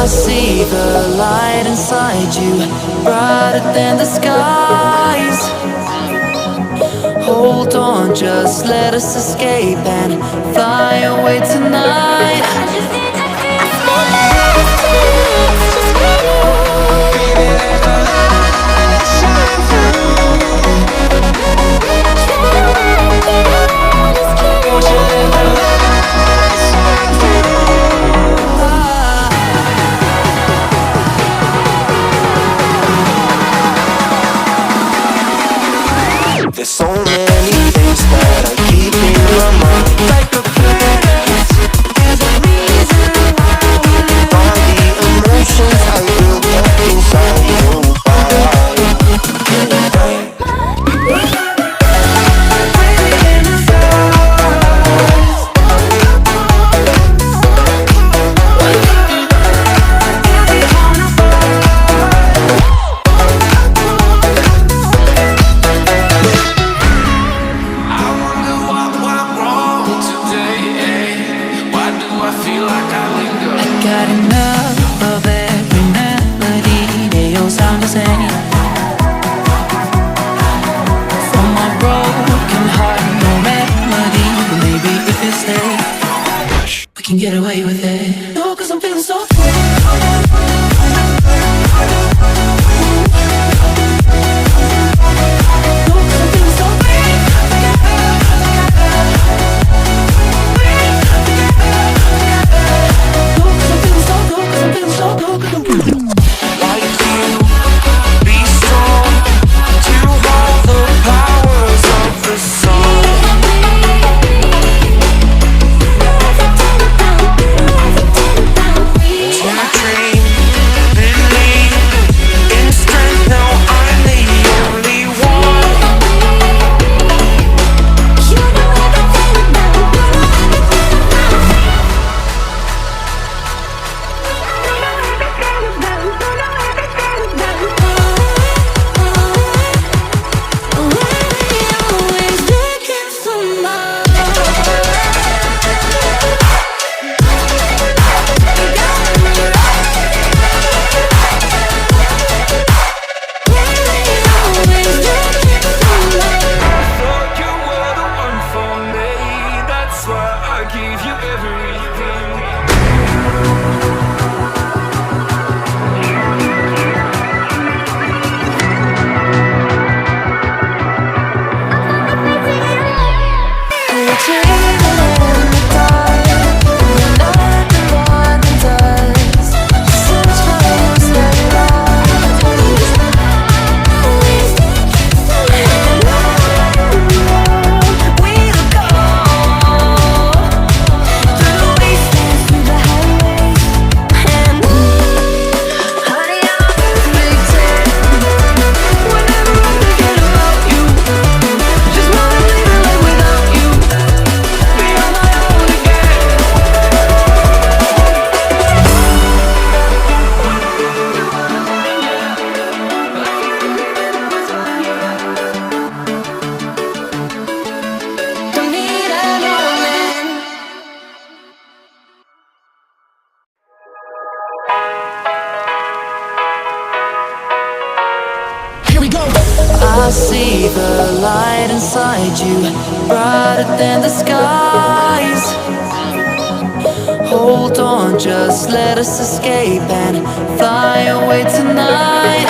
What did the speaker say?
I see the light inside you, brighter than the skies. Hold on, just let us escape and fly away tonight. There's so many things that I keep in my mind, like a place. There's a reason why we live. All the emotions I built up inside you. Got enough of every melody, they all sound the same. From my broken heart, no remedy, but maybe if you stay, we can get away with it. No, 'cause I'm feeling so free. I see the light inside you, brighter than the skies. Hold on, just let us escape and fly away tonight.